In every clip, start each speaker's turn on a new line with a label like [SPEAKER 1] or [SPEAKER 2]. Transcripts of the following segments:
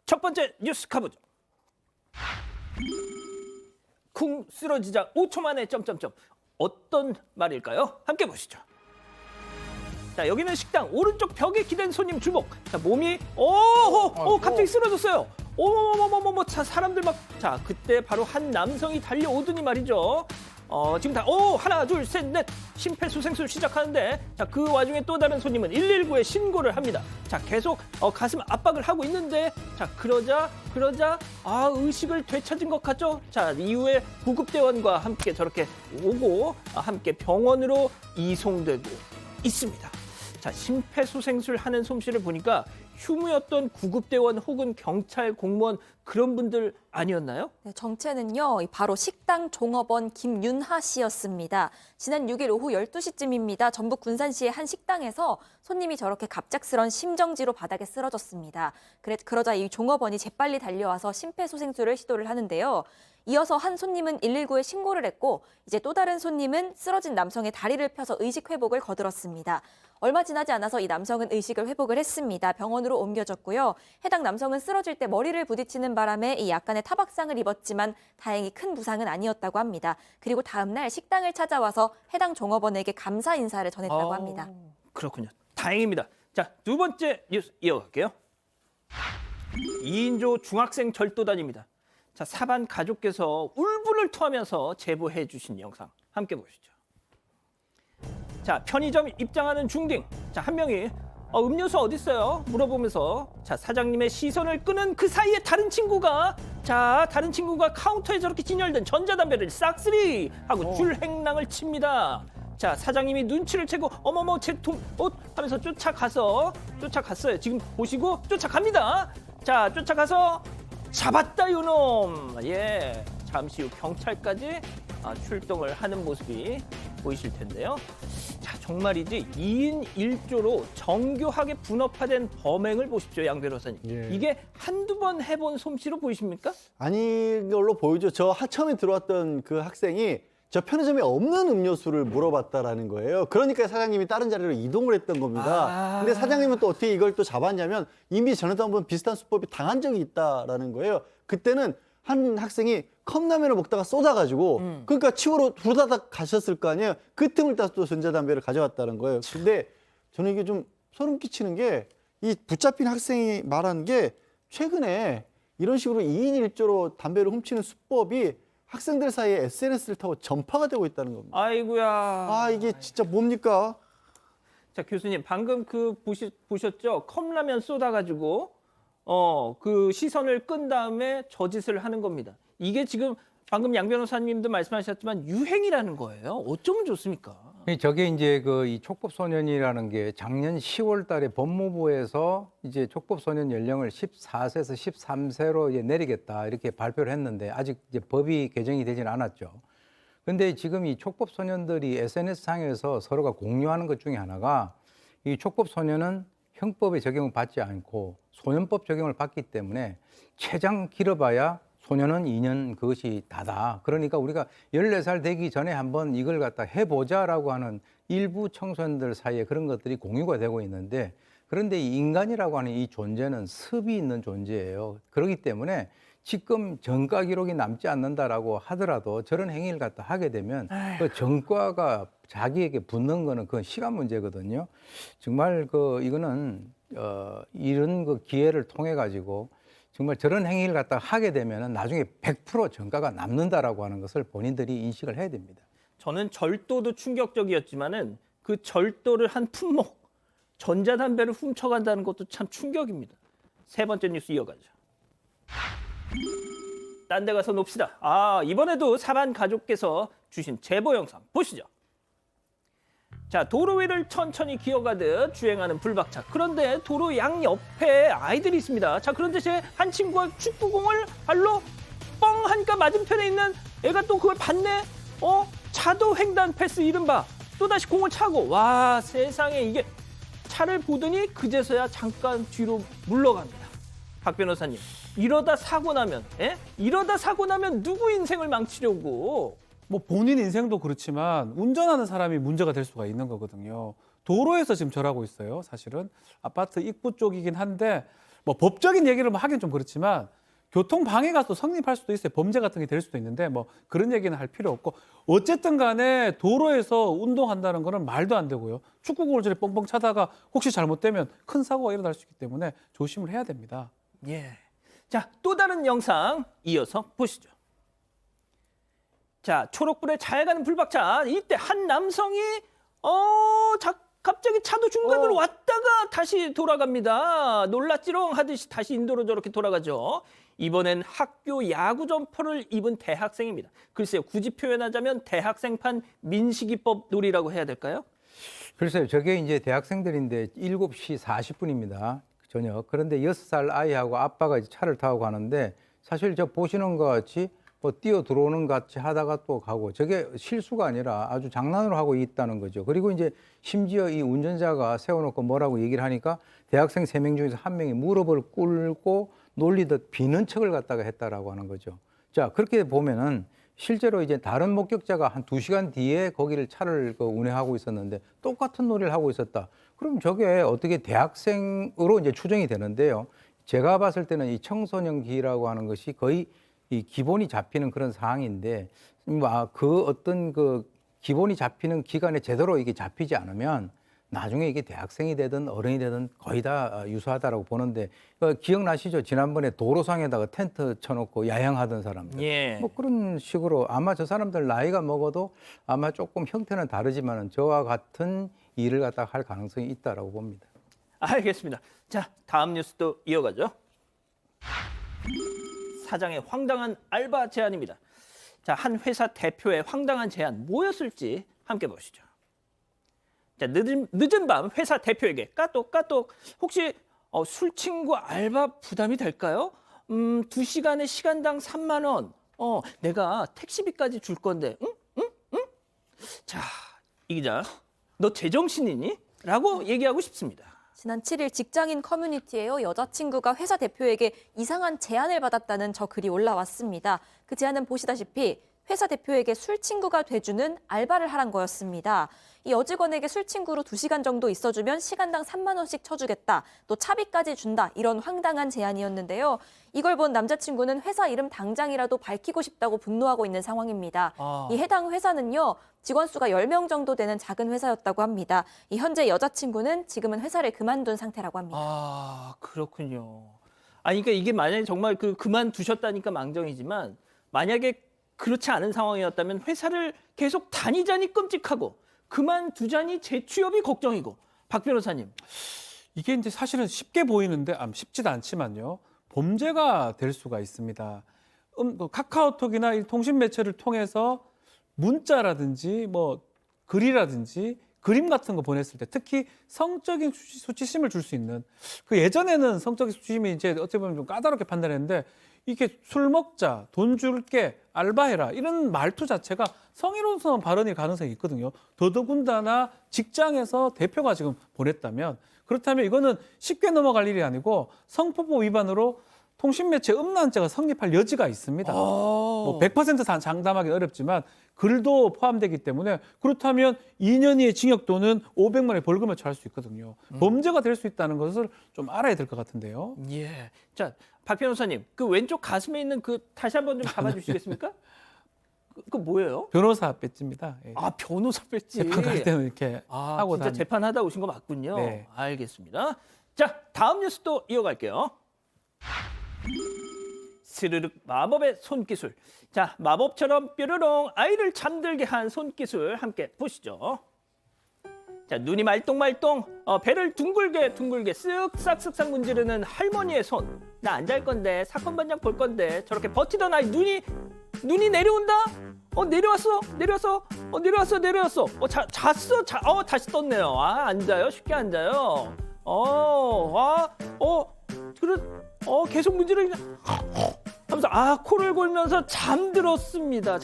[SPEAKER 1] 첫 번째 뉴스 가보죠. 쿵 쓰러지자 5초 만에 점점점. 어떤 말일까요? 함께 보시죠. 자, 여기는 식당 오른쪽 벽에 기댄 손님 주목. 자, 몸이 갑자기 쓰러졌어요. 어머머머머머. 자, 사람들 막. 자, 그때 바로 한 남성이 달려오더니 말이죠. 지금 하나, 둘, 셋, 넷. 심폐소생술 시작하는데, 자, 그 와중에 또 다른 손님은 119에 신고를 합니다. 자, 계속 가슴 압박을 하고 있는데, 자, 그러자 의식을 되찾은 것 같죠? 자, 이후에 구급대원과 함께 저렇게 오고 함께 병원으로 이송되고 있습니다. 자, 심폐소생술 하는 솜씨를 보니까 휴무였던 구급대원 혹은 경찰 공무원 그런 분들 아니었나요?
[SPEAKER 2] 네, 정체는요, 바로 식당 종업원 김윤하 씨였습니다. 지난 6일 오후 12시쯤입니다. 전북 군산시의 한 식당에서 손님이 저렇게 갑작스런 심정지로 바닥에 쓰러졌습니다. 그러자 이 종업원이 재빨리 달려와서 심폐소생술을 시도를 하는데요. 이어서 한 손님은 119에 신고를 했고 이제 또 다른 손님은 쓰러진 남성의 다리를 펴서 의식 회복을 거들었습니다. 얼마 지나지 않아서 이 남성은 의식을 회복을 했습니다. 병원으로 옮겨졌고요. 해당 남성은 쓰러질 때 머리를 부딪히는 바람에 이 약간의 타박상을 입었지만 다행히 큰 부상은 아니었다고 합니다. 그리고 다음 날 식당을 찾아와서 해당 종업원에게 감사 인사를 전했다고 합니다.
[SPEAKER 1] 그렇군요. 다행입니다. 자, 두 번째 뉴스 이어갈게요. 2인조 중학생 절도단입니다. 자, 사반 가족께서 울분을 토하면서 제보해 주신 영상 함께 보시죠. 자, 편의점 입장하는 중딩. 자, 한 명이 음료수 어디 있어요? 물어보면서 자, 사장님의 시선을 끄는 그 사이에 다른 친구가 카운터에 저렇게 진열된 전자담배를 싹쓸이 하고 줄행랑을 칩니다. 자, 사장님이 눈치를 채고 어머머 제 돈 하면서 쫓아갔어요. 지금 보시고 쫓아갑니다. 자, 쫓아가서 잡았다 요놈. 예, 잠시 후 경찰까지 출동을 하는 모습이 보이실 텐데요. 자, 정말이지 2인 1조로 정교하게 분업화된 범행을 보십시오, 양 변호사님.
[SPEAKER 3] 예.
[SPEAKER 1] 이게 한두 번 해본 솜씨로 보이십니까?
[SPEAKER 3] 아닌 걸로 보이죠. 처음에 들어왔던 그 학생이 저 편의점에 없는 음료수를 물어봤다라는 거예요. 그러니까 사장님이 다른 자리로 이동을 했던 겁니다. 근데 사장님은 또 어떻게 이걸 또 잡았냐면 이미 전에도 한번 비슷한 수법이 당한 적이 있다라는 거예요. 그때는 한 학생이 컵라면을 먹다가 쏟아가지고 그러니까 치우러 후다닥 가셨을 거 아니에요. 그 틈을 따서 또 전자담배를 가져왔다는 거예요. 근데 저는 이게 좀 소름 끼치는 게 이 붙잡힌 학생이 말한 게 최근에 이런 식으로 2인 1조로 담배를 훔치는 수법이 학생들 사이에 SNS를 타고 전파가 되고 있다는 겁니다.
[SPEAKER 1] 아이고야.
[SPEAKER 3] 이게 진짜 뭡니까?
[SPEAKER 1] 자, 교수님 방금 보셨죠? 컵라면 쏟아가지고 그 시선을 끈 다음에 저 짓을 하는 겁니다. 이게 지금 방금 양 변호사님도 말씀하셨지만 유행이라는 거예요. 어쩌면 좋습니까?
[SPEAKER 4] 저게 이제 이 촉법소년이라는 게 작년 10월 달에 법무부에서 이제 촉법소년 연령을 14세에서 13세로 이제 내리겠다 이렇게 발표를 했는데 아직 이제 법이 개정이 되지는 않았죠. 근데 지금 이 촉법소년들이 SNS상에서 서로가 공유하는 것 중에 하나가 이 촉법소년은 형법의 적용을 받지 않고 소년법 적용을 받기 때문에 최장 길어봐야 소년은 2년 그것이 다다. 그러니까 우리가 14살 되기 전에 한번 이걸 갖다 해보자라고 하는 일부 청소년들 사이에 그런 것들이 공유가 되고 있는데 그런데 이 인간이라고 하는 이 존재는 습이 있는 존재예요. 그렇기 때문에 지금 전과 기록이 남지 않는다라고 하더라도 저런 행위를 갖다 하게 되면 그 전과가 자기에게 붙는 거는 그건 시간 문제거든요. 정말 이거는 이런 기회를 통해 가지고 정말 저런 행위를 갖다 하게 되면 나중에 100% 전과가 남는다라고 하는 것을 본인들이 인식을 해야 됩니다.
[SPEAKER 1] 저는 절도도 충격적이었지만은 그 절도를 한 품목 전자담배를 훔쳐간다는 것도 참 충격입니다. 세 번째 뉴스 이어가죠. 딴 데 가서 놉시다. 이번에도 사반 가족께서 주신 제보 영상 보시죠. 자, 도로 위를 천천히 기어가듯 주행하는 불박차. 그런데 도로 양옆에 아이들이 있습니다. 자, 그런데 제 한 친구가 축구공을 발로 뻥 하니까 맞은편에 있는 애가 또 그걸 봤네. 차도 횡단 패스 이른바 또다시 공을 차고 와 세상에 이게 차를 보더니 그제서야 잠깐 뒤로 물러갑니다. 박 변호사님, 이러다 사고 나면 누구 인생을 망치려고?
[SPEAKER 5] 뭐 본인 인생도 그렇지만 운전하는 사람이 문제가 될 수가 있는 거거든요. 도로에서 지금 절하고 있어요. 사실은 아파트 입구 쪽이긴 한데 뭐 법적인 얘기를 뭐 하긴 좀 그렇지만 교통 방해가 또 성립할 수도 있어요. 범죄 같은 게 될 수도 있는데 뭐 그런 얘기는 할 필요 없고 어쨌든 간에 도로에서 운동한다는 거는 말도 안 되고요. 축구공을 저리 뻥뻥 차다가 혹시 잘못되면 큰 사고가 일어날 수 있기 때문에 조심을 해야 됩니다.
[SPEAKER 1] 예. 자, 또 다른 영상 이어서 보시죠. 자, 초록불에 잘 가는 불박차. 이때 한 남성이 갑자기 차도 중간으로 왔다가 다시 돌아갑니다. 놀랐지롱 하듯이 다시 인도로 저렇게 돌아가죠. 이번엔 학교 야구 점퍼를 입은 대학생입니다. 글쎄요, 굳이 표현하자면 대학생판 민식이법 놀이라고 해야 될까요?
[SPEAKER 4] 글쎄요, 저게 이제 대학생들인데 7시 40분입니다. 저녁. 그런데 6살 아이하고 아빠가 이제 차를 타고 가는데 사실 저 보시는 것 같이 뭐 뛰어 들어오는 것 같이 하다가 또 가고 저게 실수가 아니라 아주 장난으로 하고 있다는 거죠. 그리고 이제 심지어 이 운전자가 세워놓고 뭐라고 얘기를 하니까 대학생 3명 중에서 1명이 무릎을 꿇고 놀리듯 비는 척을 갖다가 했다라고 하는 거죠. 자, 그렇게 보면은 실제로 이제 다른 목격자가 한 2시간 뒤에 거기를 차를 운행하고 있었는데 똑같은 놀이를 하고 있었다. 그럼 저게 어떻게 대학생으로 이제 추정이 되는데요. 제가 봤을 때는 이 청소년기라고 하는 것이 거의 이 기본이 잡히는 그런 상황인데 그 어떤 그 기본이 잡히는 기간에 제대로 이게 잡히지 않으면 나중에 이게 대학생이 되든 어른이 되든 거의 다 유사하다라고 보는데 기억나시죠? 지난번에 도로상에다가 텐트 쳐놓고 야영하던 사람들.
[SPEAKER 1] 예.
[SPEAKER 4] 뭐 그런 식으로 아마 저 사람들 나이가 먹어도 아마 조금 형태는 다르지만은 저와 같은 일을 갖다가 할 가능성이 있다라고 봅니다.
[SPEAKER 1] 알겠습니다. 자, 다음 뉴스도 이어가죠. 사장의 황당한 알바 제안입니다. 자, 한 회사 대표의 황당한 제안 뭐였을지 함께 보시죠. 자, 늦은 밤 회사 대표에게 까똑 혹시 술 친구 알바 부담이 될까요? 2시간에 시간당 3만 원. 내가 택시비까지 줄 건데. 응? 자, 이 기자, 너 제정신이니? 라고 얘기하고 싶습니다.
[SPEAKER 2] 지난 7일 직장인 커뮤니티에요. 여자친구가 회사 대표에게 이상한 제안을 받았다는 저 글이 올라왔습니다. 그 제안은 보시다시피 회사 대표에게 술 친구가 돼주는 알바를 하란 거였습니다. 이 여직원에게 술 친구로 2시간 정도 있어주면 시간당 3만 원씩 쳐주겠다. 또 차비까지 준다. 이런 황당한 제안이었는데요. 이걸 본 남자친구는 회사 이름 당장이라도 밝히고 싶다고 분노하고 있는 상황입니다. 이 해당 회사는요. 직원 수가 10명 정도 되는 작은 회사였다고 합니다. 이 현재 여자친구는 지금은 회사를 그만둔 상태라고 합니다.
[SPEAKER 1] 아, 그렇군요. 그러니까 이게 만약에 정말 그만두셨다니까 망정이지만 만약에 그렇지 않은 상황이었다면 회사를 계속 다니자니 끔찍하고 그만두자니 재취업이 걱정이고. 박 변호사님.
[SPEAKER 5] 이게 이제 사실은 쉽게 보이는데 쉽지도 않지만요. 범죄가 될 수가 있습니다. 카카오톡이나 이 통신 매체를 통해서 문자라든지 뭐 글이라든지 그림 같은 거 보냈을 때 특히 성적인 수치심을 줄 수 있는 예전에는 성적인 수치심이 이제 어떻게 보면 좀 까다롭게 판단했는데 이게 술 먹자, 돈 줄게, 알바해라 이런 말투 자체가 성희롱스러운 발언일 가능성이 있거든요. 더더군다나 직장에서 대표가 지금 보냈다면 그렇다면 이거는 쉽게 넘어갈 일이 아니고 성폭법 위반으로 통신매체 음란죄가 성립할 여지가 있습니다. 뭐 100% 장담하기 어렵지만 글도 포함되기 때문에 그렇다면 2년 이의 징역 또는 500만 원의 벌금을 처할 수 있거든요. 범죄가 될 수 있다는 것을 좀 알아야 될 것 같은데요.
[SPEAKER 1] 예. 자, 박 변호사님, 그 왼쪽 가슴에 있는 다시 한번 좀 잡아주시겠습니까? 그 뭐예요?
[SPEAKER 5] 변호사 배지입니다. 예.
[SPEAKER 1] 변호사 배지.
[SPEAKER 5] 재판 갈 때는 이렇게 하고
[SPEAKER 1] 진짜 재판하다 오신 거 맞군요.
[SPEAKER 5] 네.
[SPEAKER 1] 알겠습니다. 자, 다음 뉴스도 이어갈게요. 스르륵 마법의 손기술. 자, 마법처럼 뾰로롱 아이를 잠들게 한 손기술 함께 보시죠. 자, 눈이 말똥말똥, 배를 둥글게 쓱싹쓱싹 문지르는 할머니의 손. 나 안 잘 건데 사건 반장 볼 건데 저렇게 버티던 아이 눈이 내려온다. 내려왔어. 내려왔어. 잤어. 다시 떴네요. 앉아요. 쉽게 앉아요. 계속 문지르기 하면서 코를 골면서 잠들었습니다.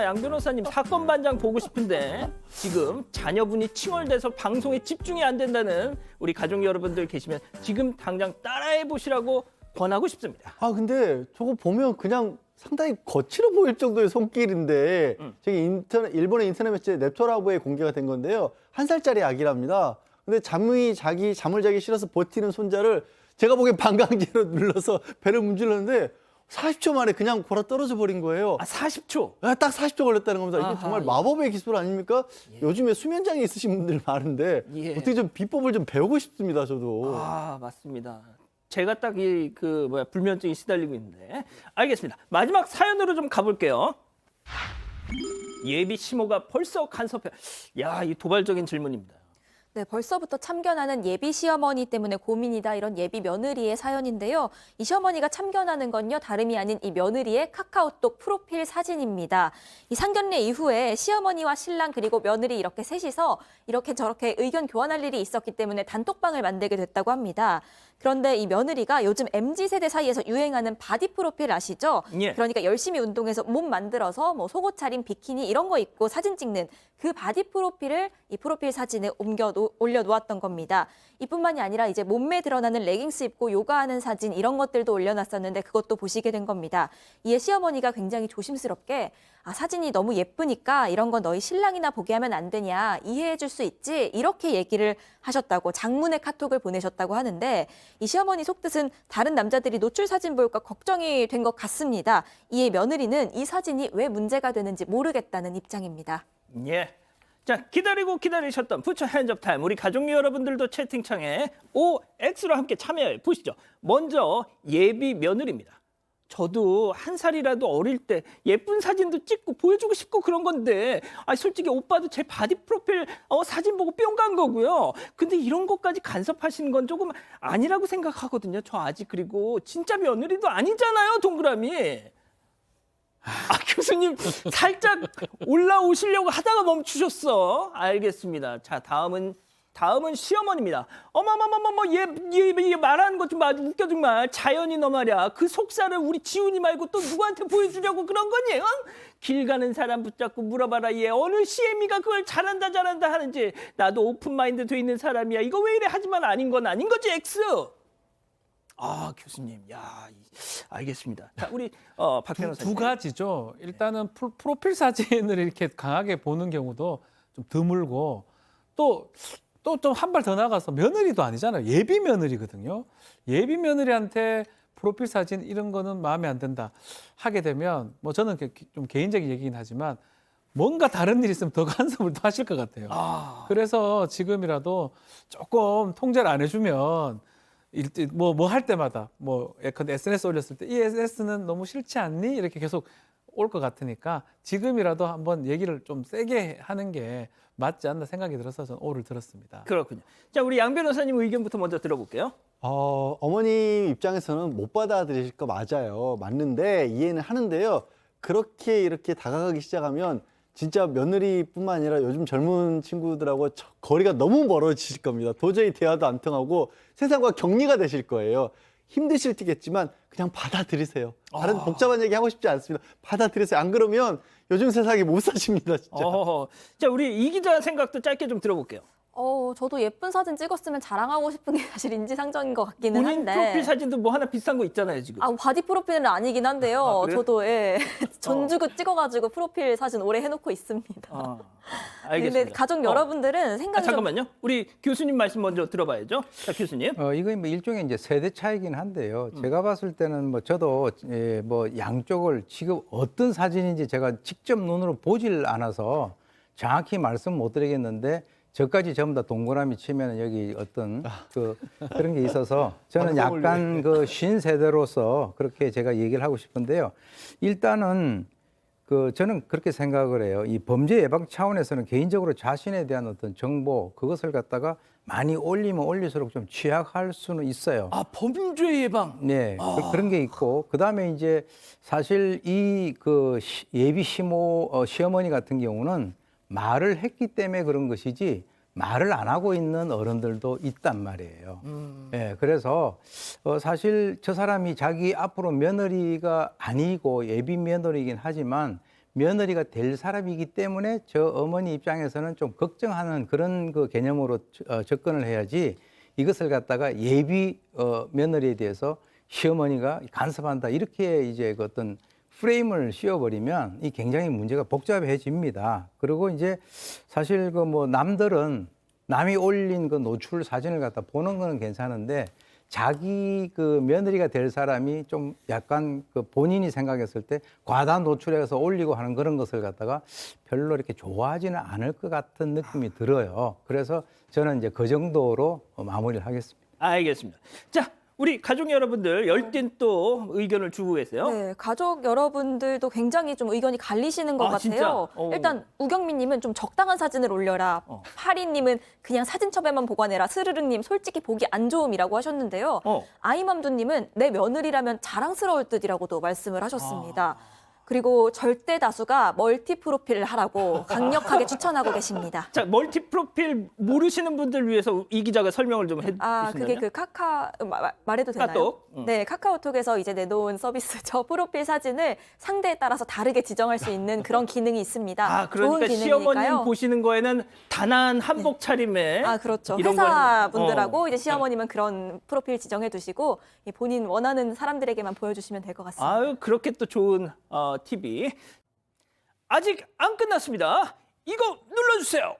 [SPEAKER 1] 양 변호사님, 사건 반장 보고 싶은데 지금 자녀분이 칭얼대서 방송에 집중이 안 된다는 우리 가족 여러분들 계시면 지금 당장 따라해 보시라고 권하고 싶습니다.
[SPEAKER 3] 근데 저거 보면 그냥 상당히 거칠어 보일 정도의 손길인데 저기 일본의 인터넷 매체 네토라보에 공개가 된 건데요. 1살짜리 아기랍니다. 근데 잠을 자기 싫어서 버티는 손자를 제가 보기엔 반강제로 눌러서 배를 문질렀는데 40초 만에 그냥 골아 떨어져 버린 거예요.
[SPEAKER 1] 아, 40초.
[SPEAKER 3] 딱 40초 걸렸다는 겁니다. 이게
[SPEAKER 1] 아하,
[SPEAKER 3] 정말
[SPEAKER 1] 예.
[SPEAKER 3] 마법의 기술 아닙니까? 요즘에 수면장애 있으신 분들 많은데
[SPEAKER 1] 예.
[SPEAKER 3] 어떻게 좀 비법을 좀 배우고 싶습니다. 저도.
[SPEAKER 1] 아, 맞습니다. 제가 딱 불면증이 시달리고 있는데. 알겠습니다. 마지막 사연으로 좀 가볼게요. 예비 시모가 벌써 간섭해. 야, 이 도발적인 질문입니다.
[SPEAKER 2] 네, 벌써부터 참견하는 예비 시어머니 때문에 고민이다 이런 예비 며느리의 사연인데요. 이 시어머니가 참견하는 건요 다름이 아닌 이 며느리의 카카오톡 프로필 사진입니다. 이 상견례 이후에 시어머니와 신랑 그리고 며느리 이렇게 셋이서 이렇게 저렇게 의견 교환할 일이 있었기 때문에 단톡방을 만들게 됐다고 합니다. 그런데 이 며느리가 요즘 MZ세대 사이에서 유행하는 바디 프로필 아시죠?
[SPEAKER 1] 예.
[SPEAKER 2] 그러니까 열심히 운동해서 몸 만들어서 뭐 속옷 차림, 비키니 이런 거 입고 사진 찍는 그 바디 프로필을 이 프로필 사진에 올려놓았던 겁니다. 이뿐만이 아니라 이제 몸매 드러나는 레깅스 입고 요가하는 사진 이런 것들도 올려놨었는데 그것도 보시게 된 겁니다. 이에 시어머니가 굉장히 조심스럽게 사진이 너무 예쁘니까 이런 거 너희 신랑이나 보게 하면 안 되냐 이해해 줄 수 있지 이렇게 얘기를 하셨다고 장문의 카톡을 보내셨다고 하는데 이 시어머니 속뜻은 다른 남자들이 노출 사진 볼까 걱정이 된 것 같습니다. 이에 며느리는 이 사진이 왜 문제가 되는지 모르겠다는 입장입니다.
[SPEAKER 1] 예. 자, 기다리고 기다리셨던 부처 핸즈업 타임. 우리 가족 여러분들도 채팅창에 OX로 함께 참여해 보시죠. 먼저 예비 며느리입니다. 저도 한 살이라도 어릴 때 예쁜 사진도 찍고 보여주고 싶고 그런 건데 솔직히 오빠도 제 바디 프로필 사진 보고 뿅 간 거고요. 근데 이런 것까지 간섭하시는 건 조금 아니라고 생각하거든요. 저 아직 그리고 진짜 며느리도 아니잖아요. 동그라미. 교수님 살짝 올라오시려고 하다가 멈추셨어. 알겠습니다. 자, 다음은 시어머니입니다. 어머머머머머 얘 말하는 것 좀 아주 웃겨 정말. 자연이 너 말이야. 그 속살을 우리 지훈이 말고 또 누구한테 보여주려고 그런 거니? 응? 길 가는 사람 붙잡고 물어봐라. 얘 어느 CM이가 그걸 잘한다 하는지. 나도 오픈마인드 돼 있는 사람이야. 이거 왜 이래 하지만 아닌 건 아닌 거지 X. 교수님, 알겠습니다. 자, 우리 박 변호사님.
[SPEAKER 5] 두 가지죠. 일단은 프로필 사진을 이렇게 강하게 보는 경우도 좀 드물고 또 좀 한 발 더 나가서 며느리도 아니잖아요. 예비 며느리거든요. 예비 며느리한테 프로필 사진 이런 거는 마음에 안 든다 하게 되면 뭐 저는 좀 개인적인 얘기긴 하지만 뭔가 다른 일이 있으면 더 간섭을 더 하실 것 같아요. 그래서 지금이라도 조금 통제를 안 해주면 뭐 할 때마다 예컨대 SNS 올렸을 때 이 SNS는 너무 싫지 않니? 이렇게 계속 올 것 같으니까 지금이라도 한번 얘기를 좀 세게 하는 게 맞지 않나 생각이 들어서 저는 오를 들었습니다.
[SPEAKER 1] 그렇군요. 자, 우리 양 변호사님 의견부터 먼저 들어볼게요.
[SPEAKER 3] 어머니 입장에서는 못 받아들이실 거 맞아요. 맞는데 이해는 하는데요. 그렇게 이렇게 다가가기 시작하면 진짜 며느리뿐만 아니라 요즘 젊은 친구들하고 거리가 너무 멀어지실 겁니다. 도저히 대화도 안 통하고 세상과 격리가 되실 거예요. 힘드실 테겠지만 그냥 받아들이세요. 다른 복잡한 얘기 하고 싶지 않습니다. 받아들이세요. 안 그러면 요즘 세상에 못 사십니다, 진짜.
[SPEAKER 1] 자, 우리 이 기자 생각도 짧게 좀 들어볼게요.
[SPEAKER 2] 저도 예쁜 사진 찍었으면 자랑하고 싶은 게 사실 인지상정인 것 같기는
[SPEAKER 1] 본인
[SPEAKER 2] 한데.
[SPEAKER 1] 프로필 사진도 뭐 하나 비슷한 거 있잖아요, 지금.
[SPEAKER 2] 바디 프로필은 아니긴 한데요.
[SPEAKER 1] 그래요?
[SPEAKER 2] 저도 돈 주고 찍어가지고 프로필 사진 오래 해놓고 있습니다.
[SPEAKER 1] 알겠습니다.
[SPEAKER 2] 근데 가족 여러분들은 생각이 좀
[SPEAKER 1] 잠깐만요. 우리 교수님 말씀 먼저 들어봐야죠. 자, 교수님.
[SPEAKER 4] 이거 뭐 일종의 이제 세대 차이긴 한데요. 제가 봤을 때는 저도 양쪽을 지금 어떤 사진인지 제가 직접 눈으로 보질 않아서 정확히 말씀 못 드리겠는데 저까지 전부 다 동그라미 치면 여기 어떤 그런 게 있어서 저는 약간 신 세대로서 그렇게 제가 얘기를 하고 싶은데요. 일단은 저는 그렇게 생각을 해요. 이 범죄 예방 차원에서는 개인적으로 자신에 대한 어떤 정보 그것을 갖다가 많이 올리면 올릴수록 좀 취약할 수는 있어요.
[SPEAKER 1] 범죄 예방.
[SPEAKER 4] 네, 그런 게 있고 그다음에 이제 사실 이 예비 시어머니 같은 경우는 말을 했기 때문에 그런 것이지 말을 안 하고 있는 어른들도 있단 말이에요. 네, 그래서 사실 저 사람이 자기 앞으로 며느리가 아니고 예비 며느리이긴 하지만 며느리가 될 사람이기 때문에 저 어머니 입장에서는 좀 걱정하는 그런 개념으로 접근을 해야지 이것을 갖다가 예비 며느리에 대해서 시어머니가 간섭한다 이렇게 이제 어떤 프레임을 씌워버리면 이 굉장히 문제가 복잡해집니다. 그리고 이제 사실 남들은 남이 올린 노출 사진을 갖다 보는 거는 괜찮은데 자기 그 며느리가 될 사람이 좀 약간 그 본인이 생각했을 때 과다 노출해서 올리고 하는 그런 것을 갖다가 별로 이렇게 좋아하지는 않을 것 같은 느낌이 들어요. 그래서 저는 이제 그 정도로 마무리를 하겠습니다.
[SPEAKER 1] 알겠습니다. 자, 우리 가족 여러분들 열띤 또 의견을 주고 계세요.
[SPEAKER 2] 네, 가족 여러분들도 굉장히 좀 의견이 갈리시는 것
[SPEAKER 1] 아, 진짜?
[SPEAKER 2] 같아요. 일단 우경민님은 좀 적당한 사진을 올려라. 파리님은 그냥 사진첩에만 보관해라. 스르르님 솔직히 보기 안 좋음이라고 하셨는데요. 아이맘두님은 내 며느리라면 자랑스러울 듯이라고도 말씀을 하셨습니다. 그리고 절대 다수가 멀티 프로필을 하라고 강력하게 추천하고 계십니다.
[SPEAKER 1] 자, 멀티 프로필 모르시는 분들 위해서 이 기자가 설명을 좀 해주신다면?
[SPEAKER 2] 그게 그 말해도 되나요?
[SPEAKER 1] 카톡?
[SPEAKER 2] 네, 카카오톡에서 이제 내놓은 서비스 저 프로필 사진을 상대에 따라서 다르게 지정할 수 있는 그런 기능이 있습니다.
[SPEAKER 1] 아, 그러니까
[SPEAKER 2] 좋은
[SPEAKER 1] 시어머님
[SPEAKER 2] 기능이니까요.
[SPEAKER 1] 보시는 거에는 단한 한복 차림에
[SPEAKER 2] 그렇죠.
[SPEAKER 1] 이런
[SPEAKER 2] 회사분들하고
[SPEAKER 1] 거
[SPEAKER 2] 이제 시어머님은 그런 프로필 지정해 두시고 본인 원하는 사람들에게만 보여주시면 될 것 같습니다.
[SPEAKER 1] 아유, 그렇게 또 좋은 팁이 아직 안 끝났습니다. 이거 눌러주세요.